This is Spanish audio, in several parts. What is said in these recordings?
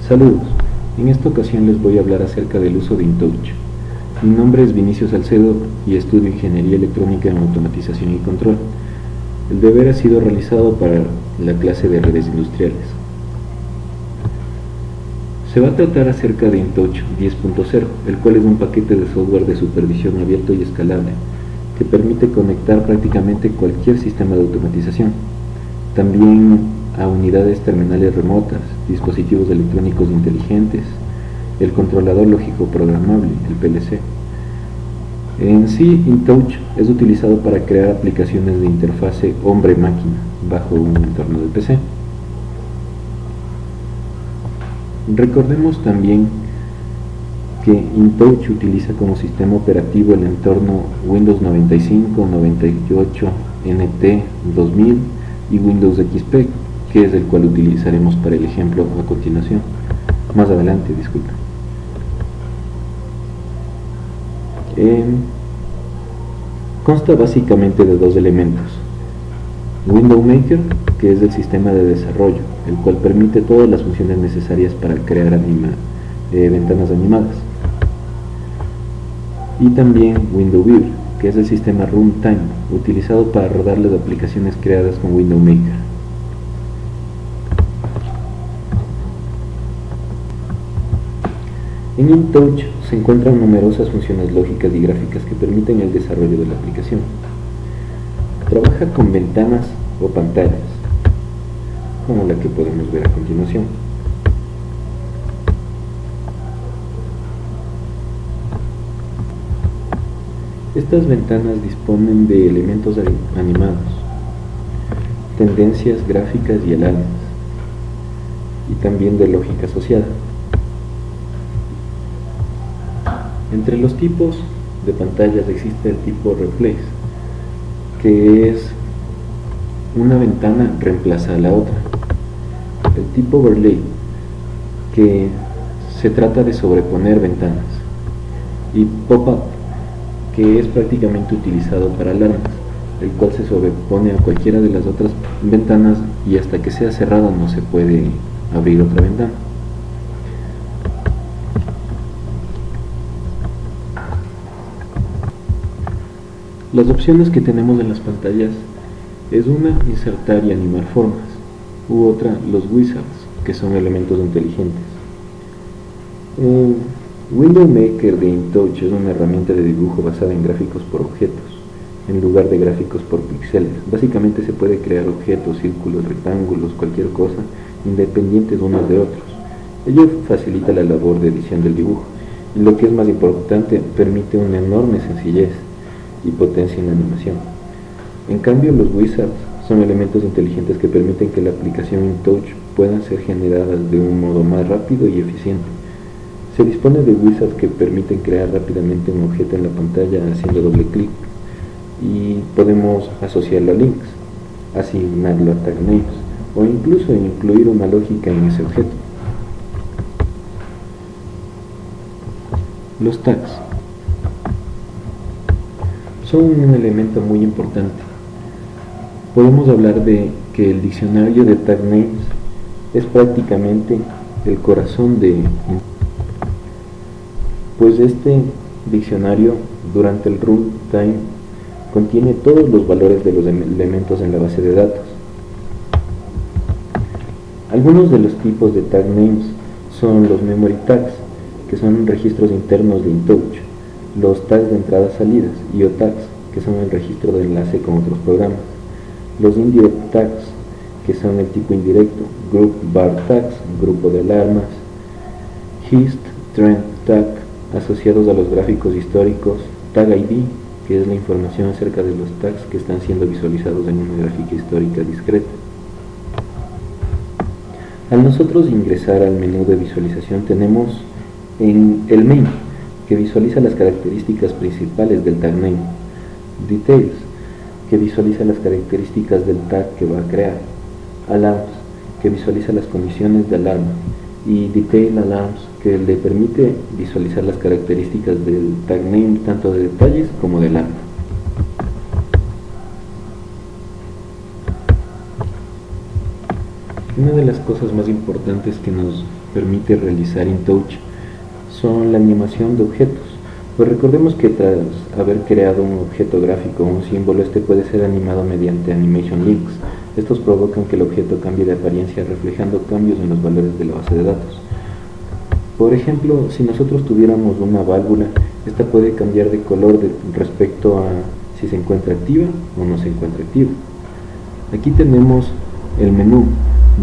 Saludos, en esta ocasión les voy a hablar acerca del uso de InTouch. Mi nombre es Vinicio Salcedo y estudio Ingeniería Electrónica en Automatización y Control. El deber ha sido realizado para la clase de redes industriales. Se va a tratar acerca de InTouch 10.0, el cual es un paquete de software de supervisión abierto y escalable, que permite conectar prácticamente cualquier sistema de automatización. También a unidades terminales remotas, dispositivos electrónicos inteligentes, el controlador lógico programable, el PLC. En sí, InTouch es utilizado para crear aplicaciones de interfase hombre-máquina bajo un entorno de PC. Recordemos también que InTouch utiliza como sistema operativo el entorno Windows 95, 98, NT 2000 y Windows XP, que es el cual utilizaremos para el ejemplo a continuación. Más adelante, disculpen. Consta básicamente de dos elementos: Window Maker, que es el sistema de desarrollo, el cual permite todas las funciones necesarias para crear ventanas animadas, y también Window Viewer, que es el sistema Runtime, utilizado para rodar las aplicaciones creadas con Window Maker. En InTouch se encuentran numerosas funciones lógicas y gráficas que permiten el desarrollo de la aplicación. Trabaja con ventanas o pantallas, como la que podemos ver a continuación. Estas ventanas disponen de elementos animados, tendencias gráficas y alarmas, y también de lógica asociada. Entre los tipos de pantallas existe el tipo Replace, que es una ventana reemplaza a la otra. El tipo Overlay, que se trata de sobreponer ventanas. Y Pop-up, que es prácticamente utilizado para alarmas, el cual se sobrepone a cualquiera de las otras ventanas y hasta que sea cerrada no se puede abrir otra ventana. Las opciones que tenemos en las pantallas es una, insertar y animar formas, u otra, los wizards, que son elementos inteligentes. Window Maker de InTouch es una herramienta de dibujo basada en gráficos por objetos, en lugar de gráficos por píxeles. Básicamente se puede crear objetos, círculos, rectángulos, cualquier cosa, independientes unos de otros. Ello facilita la labor de edición del dibujo, y lo que es más importante, permite una enorme sencillez y potencia en la animación. En cambio, los wizards son elementos inteligentes que permiten que la aplicación InTouch puedan ser generadas de un modo más rápido y eficiente. Se dispone de wizards que permiten crear rápidamente un objeto en la pantalla haciendo doble clic, y podemos asociarlo a links, asignarlo a tag names o incluso incluir una lógica en ese objeto. Los tags son un elemento muy importante. Podemos hablar de que el diccionario de tag names es prácticamente el corazón pues este diccionario durante el runtime contiene todos los valores de los elementos en la base de datos. Algunos de los tipos de tag names son los memory tags, que son registros internos de InTouch, los tags de entradas-salidas, IO tags, que son el registro de enlace con otros programas, los indirect tags, que son el tipo indirecto, group bar tags, grupo de alarmas, hist trend tag, asociados a los gráficos históricos, tag ID, que es la información acerca de los tags que están siendo visualizados en una gráfica histórica discreta. Al nosotros ingresar al menú de visualización tenemos en el main, que visualiza las características principales del tag name, details, que visualiza las características del tag que va a crear, alarms, que visualiza las condiciones de alarma, y detail alarms, que le permite visualizar las características del tag name tanto de detalles como de alarma. Una de las cosas más importantes que nos permite realizar InTouch son la animación de objetos. Pues recordemos que tras haber creado un objeto gráfico o un símbolo, este puede ser animado mediante animation links. Estos provocan que el objeto cambie de apariencia reflejando cambios en los valores de la base de datos. Por ejemplo, si nosotros tuviéramos una válvula, esta puede cambiar de color respecto a si se encuentra activa o no se encuentra activa. Aquí tenemos el menú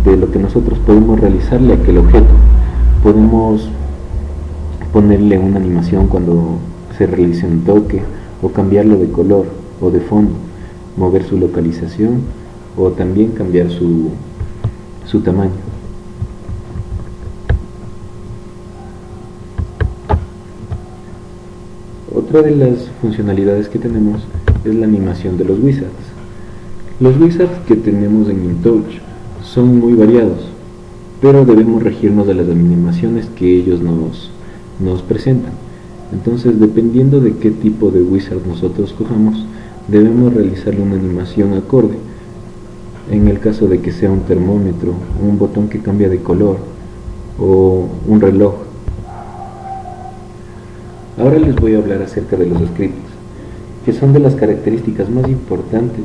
de lo que nosotros podemos realizarle a aquel objeto. Podemos ponerle una animación cuando se realice un toque, o cambiarlo de color o de fondo, mover su localización o también cambiar su tamaño. Otra de las funcionalidades que tenemos es la animación de los wizards. Los wizards que tenemos en InTouch son muy variados, pero debemos regirnos de las animaciones que ellos nos presentan. Entonces, dependiendo de qué tipo de wizard nosotros cojamos, debemos realizarle una animación acorde. En el caso de que sea un termómetro, un botón que cambia de color o un reloj. Ahora les voy a hablar acerca de los scripts, que son de las características más importantes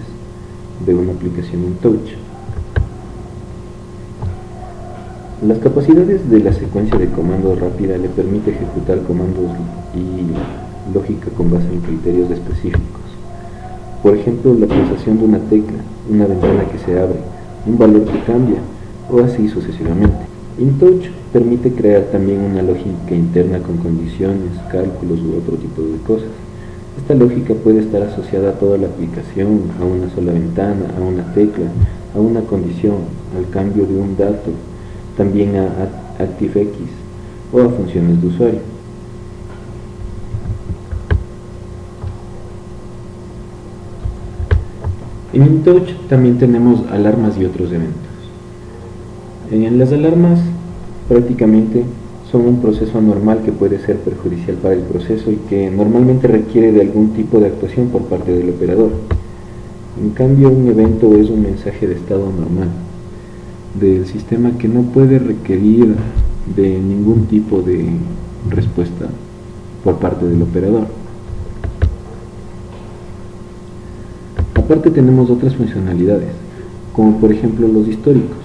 de una aplicación InTouch. Las capacidades de la secuencia de comandos rápida le permite ejecutar comandos y lógica con base en criterios específicos. Por ejemplo, la pulsación de una tecla, una ventana que se abre, un valor que cambia, o así sucesivamente. InTouch permite crear también una lógica interna con condiciones, cálculos u otro tipo de cosas. Esta lógica puede estar asociada a toda la aplicación, a una sola ventana, a una tecla, a una condición, al cambio de un dato, también a ActiveX o a funciones de usuario. En InTouch también tenemos alarmas y otros eventos. En las alarmas prácticamente son un proceso anormal que puede ser perjudicial para el proceso y que normalmente requiere de algún tipo de actuación por parte del operador. En cambio, un evento es un mensaje de estado normal del sistema que no puede requerir de ningún tipo de respuesta por parte del operador. Aparte tenemos otras funcionalidades, como por ejemplo los históricos,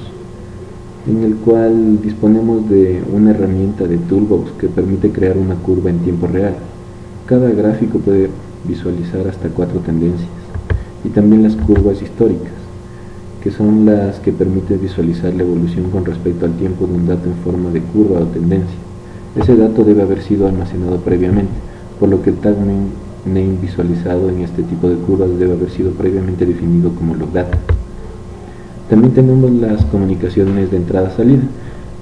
en el cual disponemos de una herramienta de Toolbox que permite crear una curva en tiempo real. Cada gráfico puede visualizar hasta 4 tendencias, y también las curvas históricas, que son las que permiten visualizar la evolución con respecto al tiempo de un dato en forma de curva o tendencia. Ese dato debe haber sido almacenado previamente, por lo que el tag name visualizado en este tipo de curvas debe haber sido previamente definido como logData. También tenemos las comunicaciones de entrada-salida,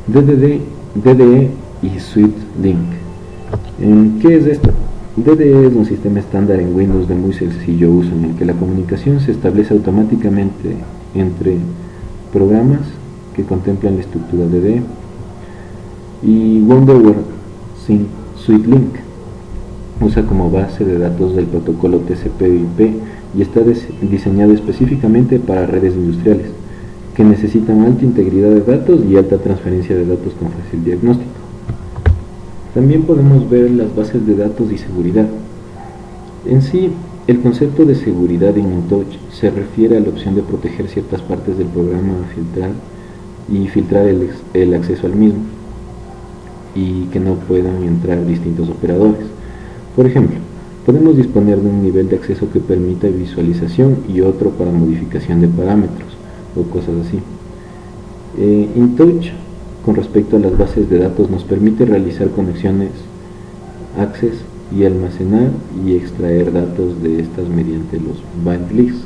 DDE y SweetLink. ¿Qué es esto? DDE es un sistema estándar en Windows de muy sencillo uso, en el que la comunicación se establece automáticamente entre programas que contemplan la estructura DDE y Wonderware SweetLink. Usa como base de datos del protocolo TCP/IP y está diseñado específicamente para redes industriales que necesitan alta integridad de datos y alta transferencia de datos con fácil diagnóstico. También podemos ver las bases de datos y seguridad. En sí, el concepto de seguridad en InTouch se refiere a la opción de proteger ciertas partes del programa filtrar el acceso al mismo y que no puedan entrar distintos operadores. Por ejemplo, podemos disponer de un nivel de acceso que permita visualización y otro para modificación de parámetros o cosas así. InTouch, con respecto a las bases de datos, nos permite realizar conexiones access y almacenar y extraer datos de estas mediante los bind links.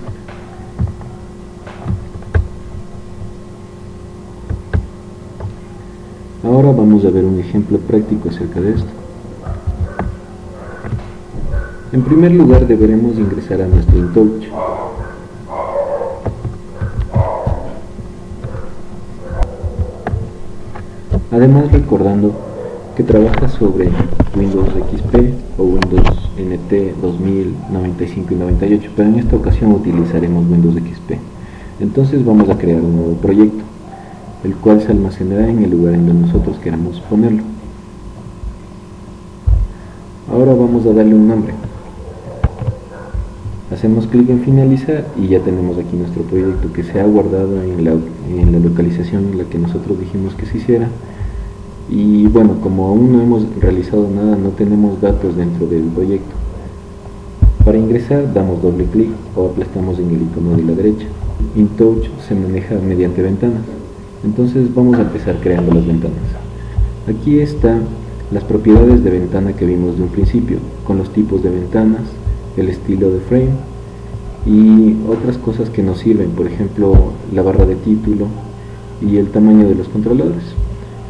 Ahora vamos a ver un ejemplo práctico acerca de esto. En primer lugar deberemos ingresar a nuestro InTouch. Además, recordando que trabaja sobre Windows XP o Windows NT 2000, 95 y 98, pero en esta ocasión utilizaremos Windows XP. Entonces vamos a crear un nuevo proyecto. el cual se almacenará en el lugar en donde nosotros queramos ponerlo. Ahora vamos a darle un nombre. Hacemos clic en finalizar y ya tenemos aquí nuestro proyecto que se ha guardado en la localización en la que nosotros dijimos que se hiciera. Y bueno, como aún no hemos realizado nada, no tenemos datos dentro del proyecto. Para ingresar damos doble clic o aplastamos en el icono de la derecha. InTouch se maneja mediante ventanas, entonces vamos a empezar creando las ventanas. Aquí están las propiedades de ventana que vimos de un principio, con los tipos de ventanas, el estilo de frame y otras cosas que nos sirven, por ejemplo la barra de título y el tamaño de los controladores.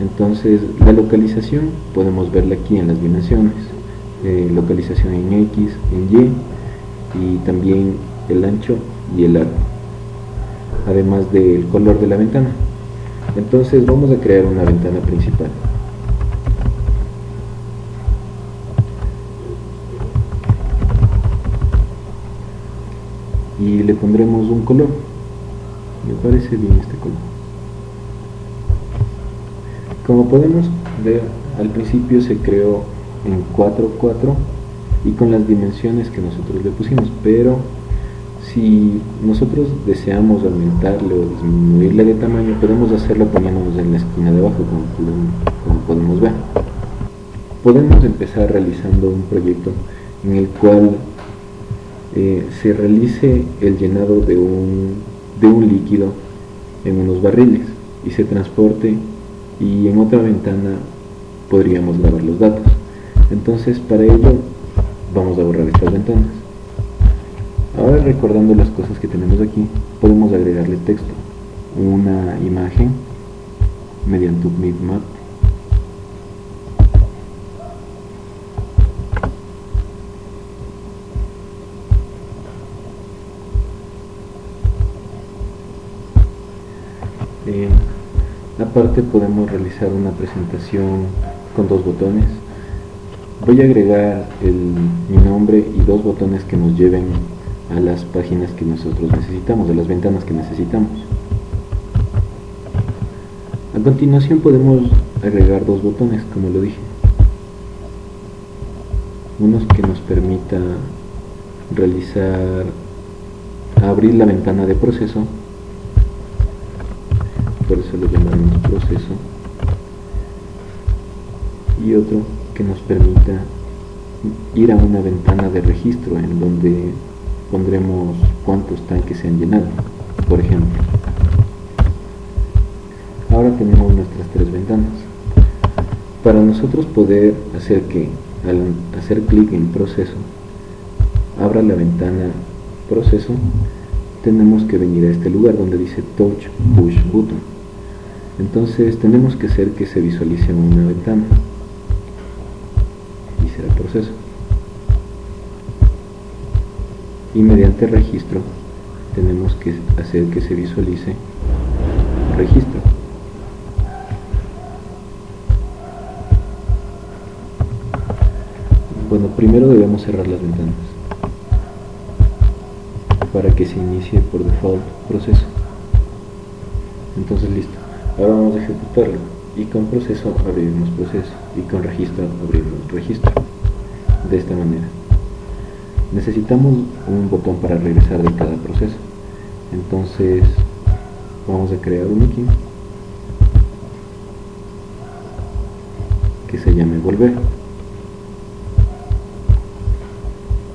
Entonces la localización podemos verla aquí en las dimensiones, localización en X, en Y y también el ancho y el largo, además del color de la ventana. Entonces vamos a crear una ventana principal. Y le pondremos un color. Me parece bien este color. Como podemos ver, al principio se creó en 4:4 y con las dimensiones que nosotros le pusimos, pero si nosotros deseamos aumentarle o disminuirle de tamaño, podemos hacerlo poniéndonos en la esquina de abajo, como podemos ver. Podemos empezar realizando un proyecto en el cual se realice el llenado de un líquido en unos barriles y se transporte, y en otra ventana podríamos lavar los datos. Entonces para ello vamos a borrar estas ventanas. Ahora, recordando las cosas que tenemos aquí, podemos agregarle texto, una imagen mediante un bitmap, aparte podemos realizar una presentación con dos botones. Voy a agregar mi nombre y dos botones que nos lleven a las páginas que nosotros necesitamos, a las ventanas que necesitamos. A continuación podemos agregar dos botones, como lo dije, unos que nos permita abrir la ventana de proceso, por eso lo llamaremos proceso, y otro que nos permita ir a una ventana de registro en donde pondremos cuántos tanques se han llenado, por ejemplo. Ahora tenemos nuestras tres ventanas. Para nosotros poder hacer que al hacer clic en proceso abra la ventana proceso, tenemos que venir a este lugar donde dice Touch Push Button. Entonces tenemos que hacer que se visualice en una ventana y será proceso, y mediante registro tenemos que hacer que se visualice registro. Bueno, primero debemos cerrar las ventanas para que se inicie por default proceso. Entonces listo, ahora vamos a ejecutarlo, y con proceso abriremos proceso y con registro abriremos registro. De esta manera necesitamos un botón para regresar de cada proceso, entonces vamos a crear uno aquí que se llame volver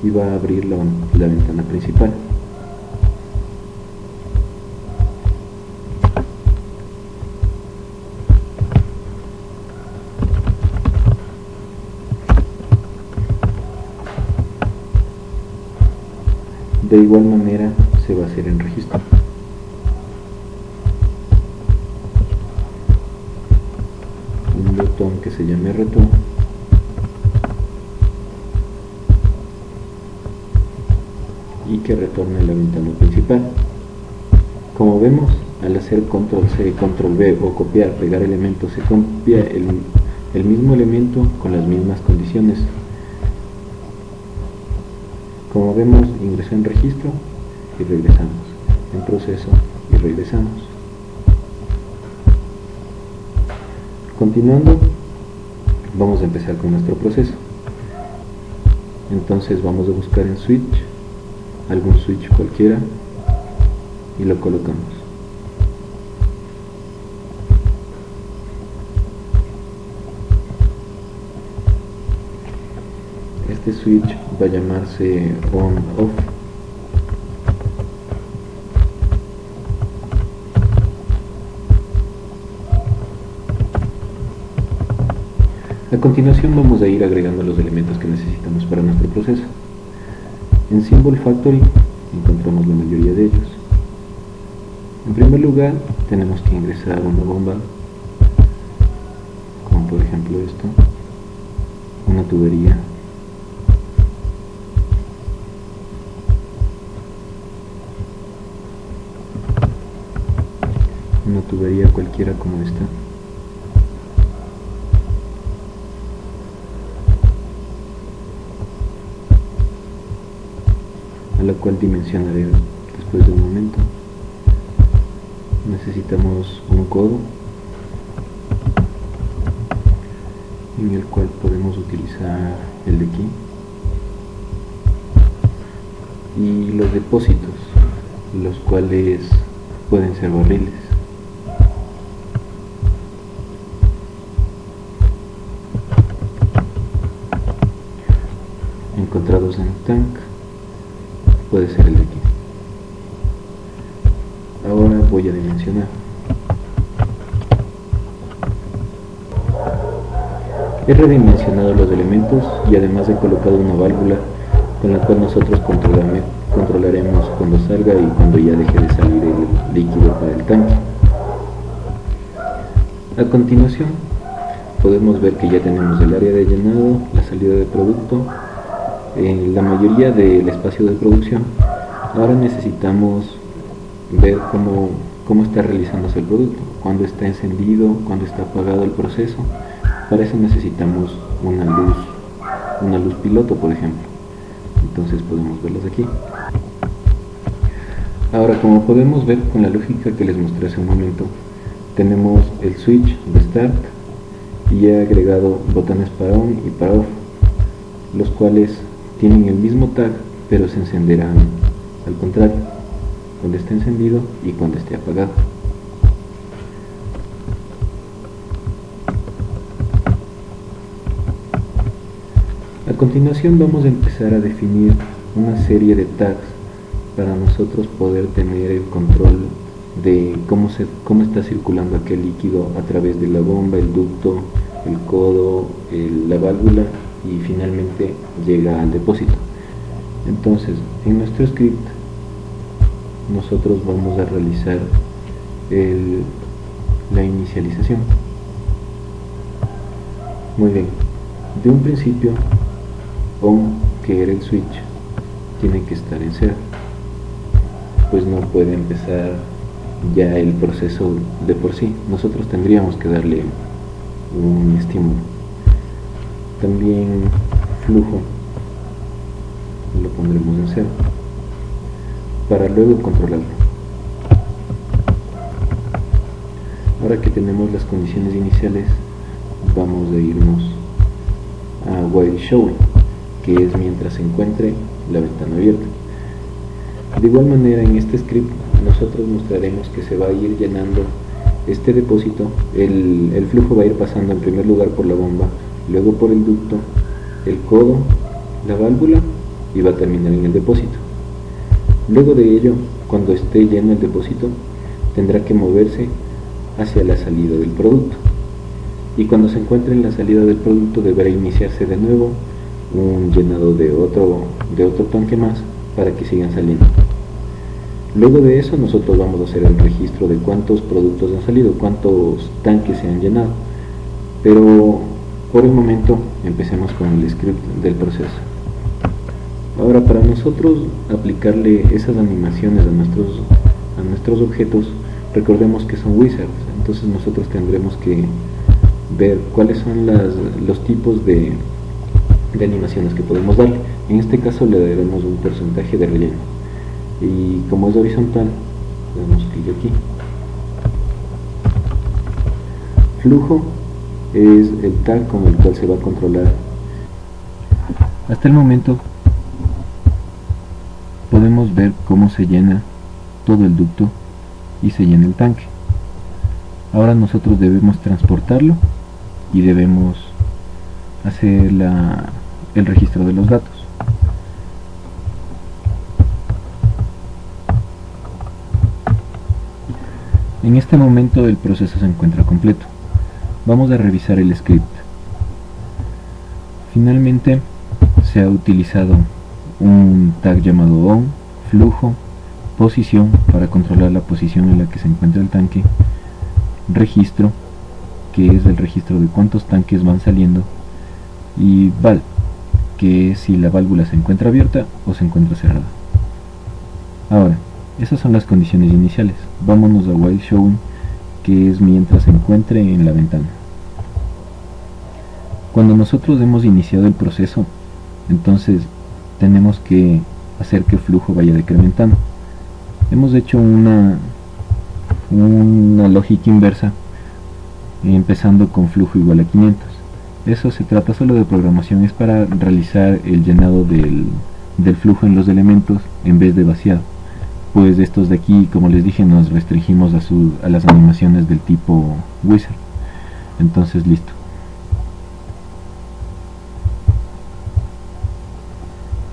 y va a abrir la ventana principal. De igual manera se va a hacer en registro. Un botón que se llame retorno y que retorne la ventana principal. Como vemos, al hacer control C, control V o copiar, pegar elementos, se copia el mismo elemento con las mismas condiciones. Como vemos, ingresó en registro y regresamos, en proceso y regresamos. Continuando, vamos a empezar con nuestro proceso. Entonces vamos a buscar en switch, algún switch cualquiera, y lo colocamos. Este switch va a llamarse on-off. A continuación vamos a ir agregando los elementos que necesitamos para nuestro proceso. En Symbol Factory encontramos la mayoría de ellos. En primer lugar tenemos que ingresar una bomba, como por ejemplo esto, una tubería, cualquiera como esta, a la cual dimensionaré después de un momento. Necesitamos un codo en el cual podemos utilizar el de aquí, y los depósitos, los cuales pueden ser barriles. Encontrados en tank, puede ser el de aquí. Ahora voy a dimensionar. He redimensionado los elementos y además he colocado una válvula con la cual nosotros controlaremos cuando salga y cuando ya deje de salir el líquido para el tanque. A continuación podemos ver que ya tenemos el área de llenado, la salida de producto, la mayoría del espacio de producción. Ahora necesitamos ver cómo está realizándose el producto, cuando está encendido, cuando está apagado el proceso. Para eso necesitamos una luz piloto, por ejemplo. Entonces podemos verlas aquí. Ahora, como podemos ver con la lógica que les mostré hace un momento, tenemos el switch de start y he agregado botones para on y para off, los cuales tienen el mismo tag pero se encenderán al contrario, cuando esté encendido y cuando esté apagado. A continuación vamos a empezar a definir una serie de tags para nosotros poder tener el control de cómo está circulando aquel líquido a través de la bomba, el ducto, el codo, la válvula, y finalmente llega al depósito. Entonces, en nuestro script nosotros vamos a realizar la inicialización. Muy bien, de un principio on, que era el switch, tiene que estar en cero, pues no puede empezar ya el proceso de por sí. Nosotros tendríamos que darle un estímulo. También flujo lo pondremos en cero para luego controlarlo. Ahora que tenemos las condiciones iniciales, vamos a irnos a while showing, que es mientras se encuentre la ventana abierta. De igual manera, en este script nosotros mostraremos que se va a ir llenando este depósito. El flujo va a ir pasando en primer lugar por la bomba, luego por el ducto, el codo, la válvula, y va a terminar en el depósito. Luego de ello, cuando esté lleno el depósito, tendrá que moverse hacia la salida del producto, y cuando se encuentre en la salida del producto deberá iniciarse de nuevo un llenado de otro tanque más para que sigan saliendo. Luego de eso nosotros vamos a hacer el registro de cuántos productos han salido, cuántos tanques se han llenado, pero por el momento empecemos con el script del proceso. Ahora, para nosotros aplicarle esas animaciones a nuestros objetos, recordemos que son wizards, entonces nosotros tendremos que ver cuáles son los tipos de animaciones que podemos darle. En este caso le daremos un porcentaje de relleno, y como es horizontal, le damos clic aquí. Flujo es el tag con el cual se va a controlar. Hasta el momento podemos ver cómo se llena todo el ducto y se llena el tanque. Ahora nosotros debemos transportarlo y debemos hacer el registro de los datos. En este momento el proceso se encuentra completo. Vamos a revisar el script. Finalmente se ha utilizado un tag llamado on, flujo, posición para controlar la posición en la que se encuentra el tanque, registro, que es el registro de cuántos tanques van saliendo, y val, que es si la válvula se encuentra abierta o se encuentra cerrada. Ahora, esas son las condiciones iniciales. Vámonos a while showing, que es mientras se encuentre en la ventana. Cuando nosotros hemos iniciado el proceso, entonces tenemos que hacer que el flujo vaya decrementando. Hemos hecho una lógica inversa, empezando con flujo igual a 500. Eso se trata solo de programación, es para realizar el llenado del flujo en los elementos en vez de vaciado. Pues estos de aquí, como les dije, nos restringimos a las animaciones del tipo wizard. Entonces listo.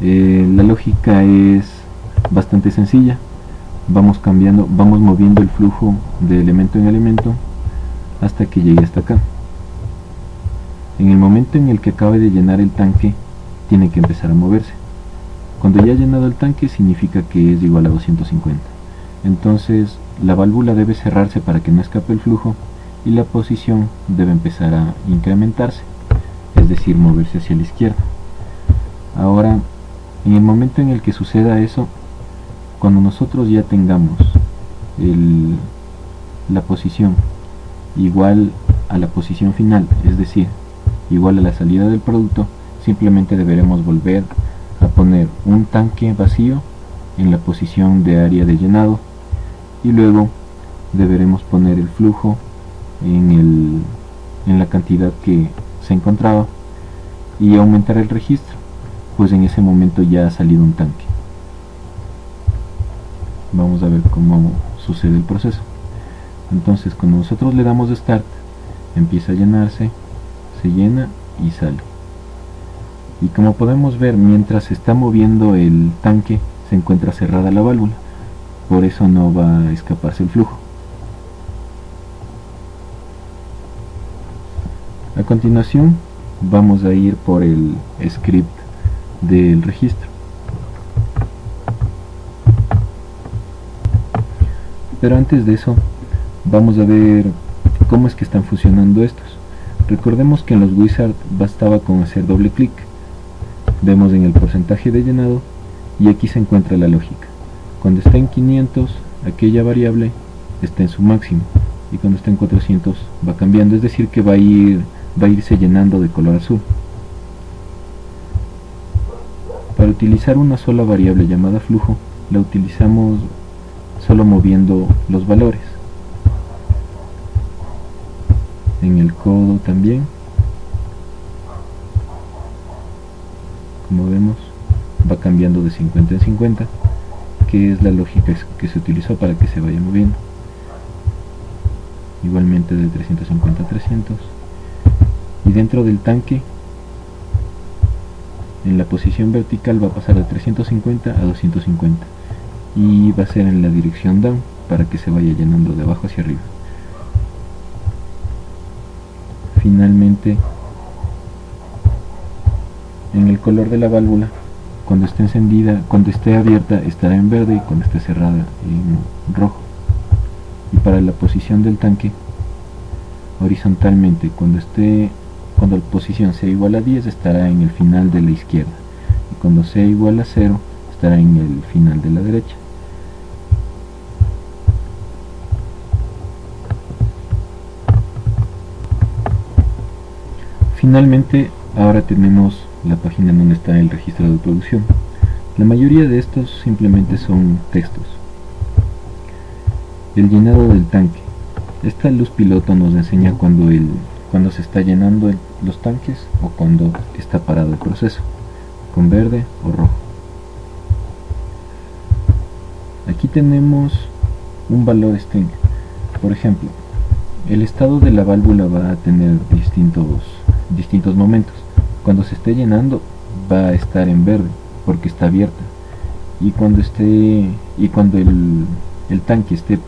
La lógica es bastante sencilla. Vamos moviendo el flujo de elemento en elemento hasta que llegue hasta acá. En el momento en el que acabe de llenar el tanque, tiene que empezar a moverse. Cuando ya ha llenado el tanque, significa que es igual a 250. Entonces la válvula debe cerrarse para que no escape el flujo y la posición debe empezar a incrementarse, es decir, moverse hacia la izquierda. Ahora, en el momento en el que suceda eso, cuando nosotros ya tengamos la posición igual a la posición final, es decir, igual a la salida del producto, simplemente deberemos volver a poner un tanque vacío en la posición de área de llenado y luego deberemos poner el flujo en la cantidad que se encontraba y aumentar el registro, pues en ese momento ya ha salido un tanque. Vamos a ver cómo sucede el proceso. Entonces cuando nosotros le damos Start, empieza a llenarse, se llena y sale. Y como podemos ver, mientras se está moviendo el tanque, se encuentra cerrada la válvula, por eso no va a escaparse el flujo. A continuación vamos a ir por el script del registro. Pero antes de eso, vamos a ver cómo es que están funcionando estos. Recordemos que en los wizard bastaba con hacer doble clic. Vemos en el porcentaje de llenado y aquí se encuentra la lógica. Cuando está en 500, aquella variable está en su máximo, y cuando está en 400 va cambiando, es decir que va a irse llenando de color azul. Para utilizar una sola variable llamada flujo, la utilizamos solo moviendo los valores. En el codo también, como vemos, va cambiando de 50 en 50, que es la lógica que se utilizó para que se vaya moviendo. Igualmente de 350 a 300, y dentro del tanque, en la posición vertical va a pasar de 350 a 250 y va a ser en la dirección down para que se vaya llenando de abajo hacia arriba. Finalmente, en el color de la válvula, cuando esté encendida, cuando esté abierta estará en verde y cuando esté cerrada en rojo. Y para la posición del tanque, horizontalmente, cuando la posición sea igual a 10 estará en el final de la izquierda, y cuando sea igual a 0 estará en el final de la derecha. Finalmente, ahora tenemos la página donde está el registro de producción. La mayoría de estos simplemente son textos. El llenado del tanque. Esta luz piloto nos enseña cuando cuando se está llenando los tanques o cuando está parado el proceso, con verde o rojo. Aquí tenemos un valor string. Por ejemplo, el estado de la válvula va a tener distintos momentos. Cuando se esté llenando va a estar en verde porque está abierta, y cuando el tanque esté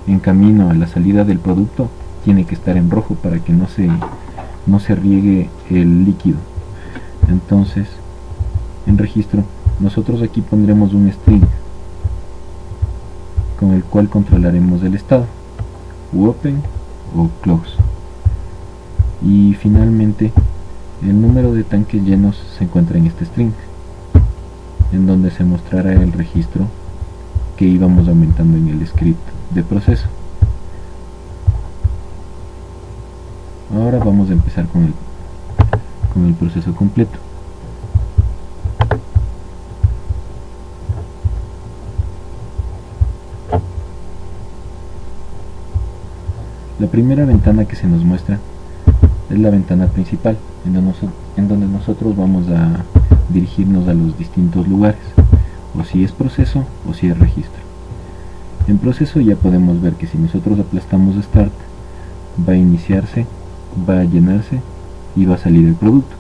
en camino a la salida del producto, tiene que estar en rojo para que no se riegue el líquido. Entonces, en registro, nosotros aquí pondremos un string con el cual controlaremos el estado, open o close. Y finalmente, el número de tanques llenos se encuentra en este string, en donde se mostrará el registro que íbamos aumentando en el script de proceso. Ahora vamos a empezar con el proceso completo. La primera ventana que se nos muestra es la ventana principal, en donde nosotros vamos a dirigirnos a los distintos lugares, o si es proceso o si es registro. En proceso ya podemos ver que si nosotros aplastamos Start, va a iniciarse, va a llenarse y va a salir el producto.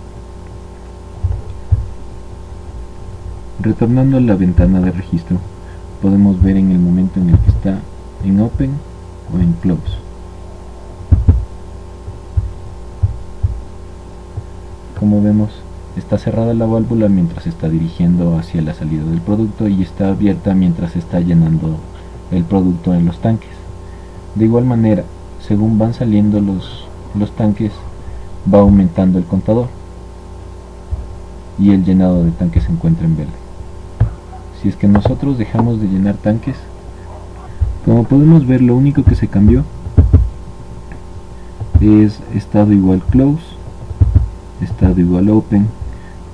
Retornando a la ventana de registro, podemos ver en el momento en el que está en Open o en Close. Como vemos, está cerrada la válvula mientras se está dirigiendo hacia la salida del producto, y está abierta mientras se está llenando el producto en los tanques. De igual manera, según van saliendo los tanques, va aumentando el contador y el llenado de tanques se encuentra en verde. Si es que nosotros dejamos de llenar tanques, como podemos ver, lo único que se cambió es estado igual close, estado igual open,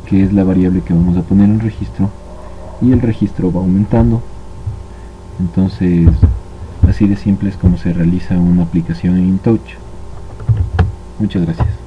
que es la variable que vamos a poner en registro, y el registro va aumentando. Entonces, así de simple es como se realiza una aplicación en InTouch. Muchas gracias.